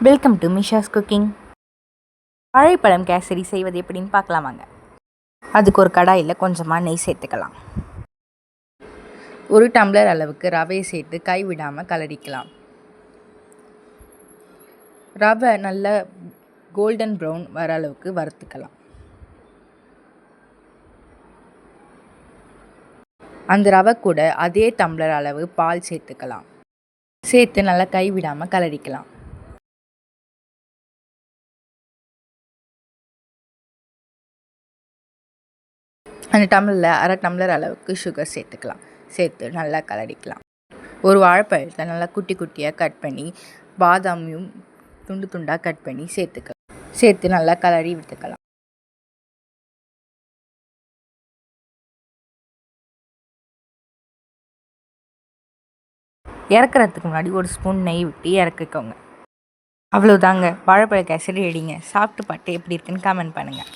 Welcome to Misha's cooking. வாழைப்பழம் கேசரி செய்வது எப்படின்னு பார்க்கலாமாங்க. அதுக்கு ஒரு கடாயில் கொஞ்சமாக நெய் சேர்த்துக்கலாம். ஒரு டம்ளர் அளவுக்கு ரவையை சேர்த்து கைவிடாமல் கலரிக்கலாம். ரவை நல்ல கோல்டன் ப்ரௌன் வர அளவுக்கு வறுத்துக்கலாம். அந்த ரவை கூட அதே டம்ளர் அளவு பால் சேர்த்துக்கலாம். சேர்த்து நல்லா கைவிடாமல் கலரிக்கலாம். அந்த டம்ளரில் அரை டம்ளர் அளவுக்கு சுகர் சேர்த்துக்கலாம். சேர்த்து நல்லா கலரிக்கலாம். ஒரு வாழைப்பழத்தை நல்லா குட்டி குட்டியாக கட் பண்ணி பாதாமையும் துண்டு துண்டாக கட் பண்ணி சேர்த்துக்கலாம். சேர்த்து நல்லா கலரி விட்டுக்கலாம். இறக்குறதுக்கு முன்னாடி ஒரு ஸ்பூன் நெய் விட்டு இறக்கிக்கோங்க. அவ்வளோதாங்க, வாழைப்பழ கேசரி ரெடிங்க. சாப்பிட்டு பார்த்து எப்படி இருக்குன்னு கமெண்ட் பண்ணுங்கள்.